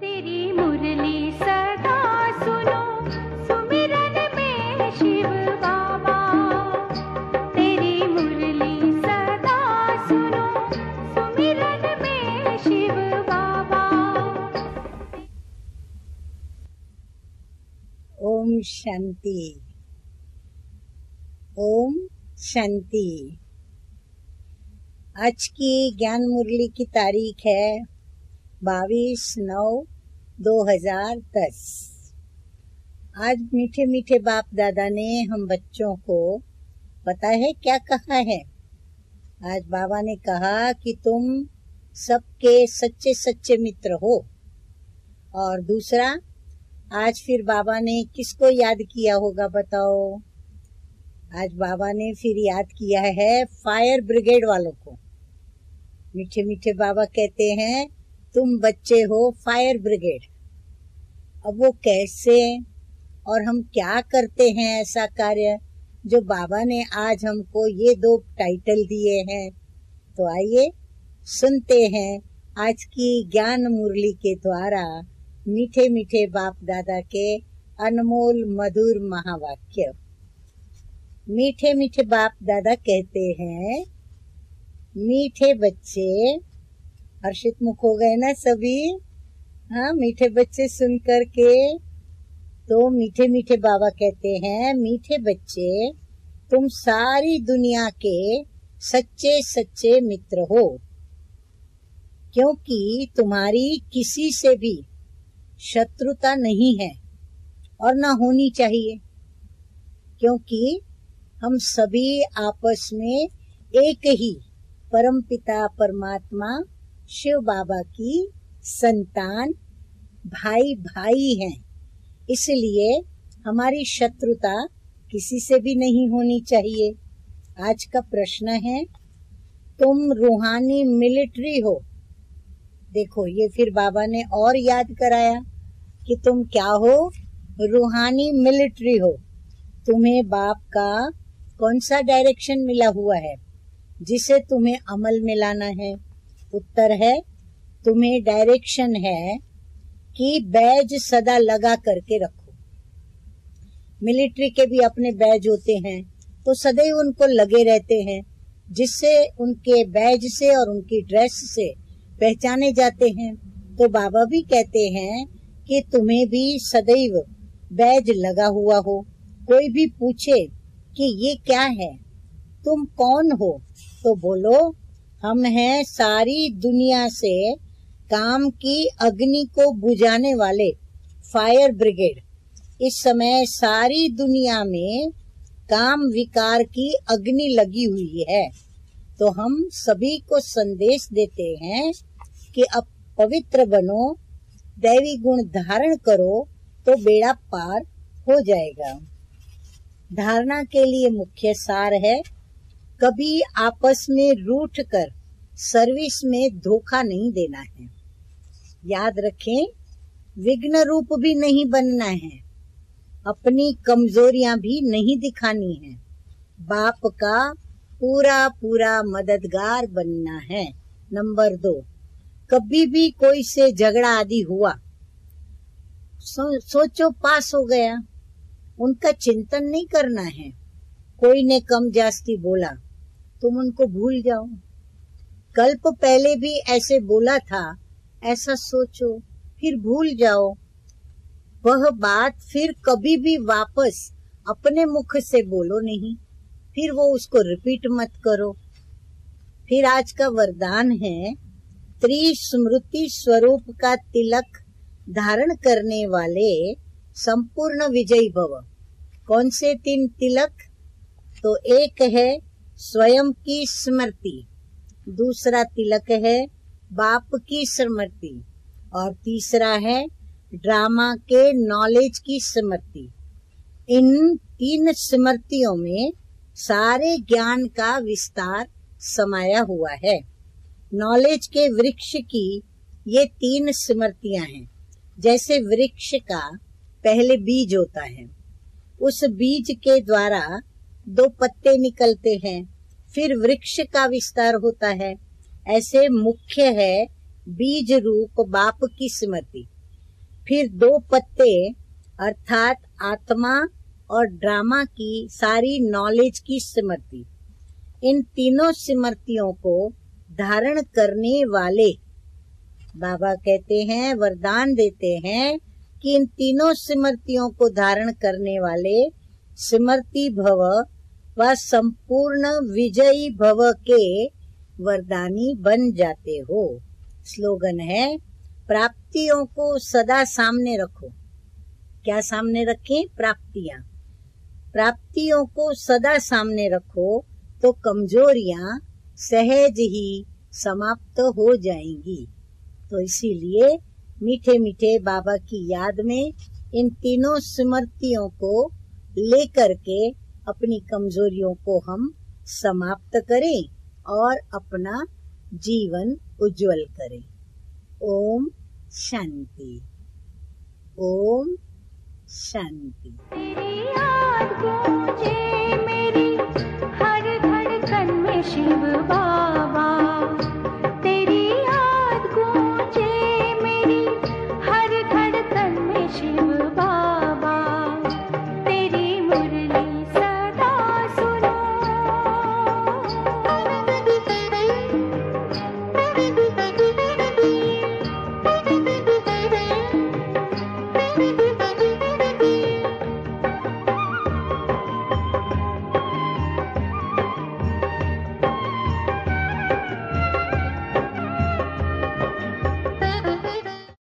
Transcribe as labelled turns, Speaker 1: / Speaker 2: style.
Speaker 1: तेरी मुरली सदा सुनो, सुमिरन में शिव बाबा। तेरी मुरली सदा सुनो, सुमिरन में शिव बाबा।
Speaker 2: ओम शांति। ओम शांति। आज की ज्ञान मुरली की तारीख है 22/9/2010। आज मीठे मीठे बाप दादा ने हम बच्चों को पता है क्या कहा है? आज बाबा ने कहा कि तुम सबके सच्चे सच्चे मित्र हो। और दूसरा, आज फिर बाबा ने किसको याद किया होगा बताओ? आज बाबा ने फिर याद किया है फायर ब्रिगेड वालों को। मीठे मीठे बाबा कहते हैं तुम बच्चे हो फायर ब्रिगेड। अब वो कैसे और हम क्या करते हैं ऐसा कार्य जो बाबा ने आज हमको ये 2 टाइटल दिए हैं? तो आइए सुनते हैं आज की ज्ञान मुरली के द्वारा मीठे मीठे बाप दादा के अनमोल मधुर महावाक्य। मीठे मीठे बाप दादा कहते हैं, मीठे बच्चे, हर्षित मुख हो गए ना सभी? हाँ, मीठे बच्चे सुन कर के। तो मीठे मीठे बाबा कहते हैं, मीठे बच्चे तुम सारी दुनिया के सच्चे सच्चे मित्र हो, क्योंकि तुम्हारी किसी से भी शत्रुता नहीं है और ना होनी चाहिए, क्योंकि हम सभी आपस में एक ही परमपिता परमात्मा शिव बाबा की संतान भाई भाई हैं। इसलिए हमारी शत्रुता किसी से भी नहीं होनी चाहिए। आज का प्रश्न है, तुम रूहानी मिलिट्री हो। देखो, ये फिर बाबा ने और याद कराया कि तुम क्या हो? रूहानी मिलिट्री हो। तुम्हें बाप का कौन सा डायरेक्शन मिला हुआ है जिसे तुम्हें अमल में लाना है? उत्तर है, तुम्हें डायरेक्शन है कि बैज सदा लगा करके रखो। मिलिट्री के भी अपने बैज होते हैं, तो सदैव उनको लगे रहते हैं, जिससे उनके बैज से और उनकी ड्रेस से पहचाने जाते हैं। तो बाबा भी कहते हैं कि तुम्हें भी सदैव बैज लगा हुआ हो। कोई भी पूछे कि ये क्या है, तुम कौन हो, तो बोलो हम हैं सारी दुनिया से काम की अग्नि को बुझाने वाले फायर ब्रिगेड। इस समय सारी दुनिया में काम विकार की अग्नि लगी हुई है, तो हम सभी को संदेश देते हैं कि अब पवित्र बनो, दैवी गुण धारण करो, तो बेड़ा पार हो जाएगा। धारणा के लिए मुख्य सार है, कभी आपस में रूठ कर सर्विस में धोखा नहीं देना है। याद रखें, विघ्न रूप भी नहीं बनना है, अपनी कमजोरियां भी नहीं दिखानी है, बाप का पूरा पूरा मददगार बनना है। नंबर 2, कभी भी कोई से झगड़ा आदि हुआ, सोचो पास हो गया, उनका चिंतन नहीं करना है। कोई ने कम जास्ती बोला, तुम उनको भूल जाओ। कल्प पहले भी ऐसे बोला था, ऐसा सोचो, फिर भूल जाओ। वह बात फिर कभी भी वापस अपने मुख से बोलो नहीं, फिर वो उसको रिपीट मत करो। फिर आज का वरदान है, त्रिस्मृति स्वरूप का तिलक धारण करने वाले संपूर्ण विजयी भव। कौन से 3 तिलक? तो एक है स्वयं की स्मृति, दूसरा तिलक है बाप की स्मृति, और तीसरा है ड्रामा के नॉलेज की स्मृति। इन 3 स्मृतियों में सारे ज्ञान का विस्तार समाया हुआ है। नॉलेज के वृक्ष की ये 3 स्मृतियां हैं। जैसे वृक्ष का पहले बीज होता है, उस बीज के द्वारा 2 पत्ते निकलते हैं, फिर वृक्ष का विस्तार होता है। ऐसे मुख्य है बीज रूप बाप की स्मृति। फिर 2 पत्ते अर्थात आत्मा और ड्रामा की सारी नॉलेज की स्मृति। इन तीनों स्मृतियों को धारण करने वाले बाबा कहते हैं, वरदान देते हैं कि इन तीनों स्मृतियों को धारण करने वाले स्मृति भव व संपूर्ण विजयी भव के वरदानी बन जाते हो। स्लोगन है, प्राप्तियों को सदा सामने रखो। क्या सामने रखें? प्राप्तियां। प्राप्तियों को सदा सामने रखो तो कमजोरियां सहज ही समाप्त हो जाएंगी। तो इसीलिए मीठे मीठे बाबा की याद में इन तीनों स्मृतियों को लेकर के अपनी कमजोरियों को हम समाप्त करें और अपना जीवन उज्जवल करें। ओम शांति। ओम शांति।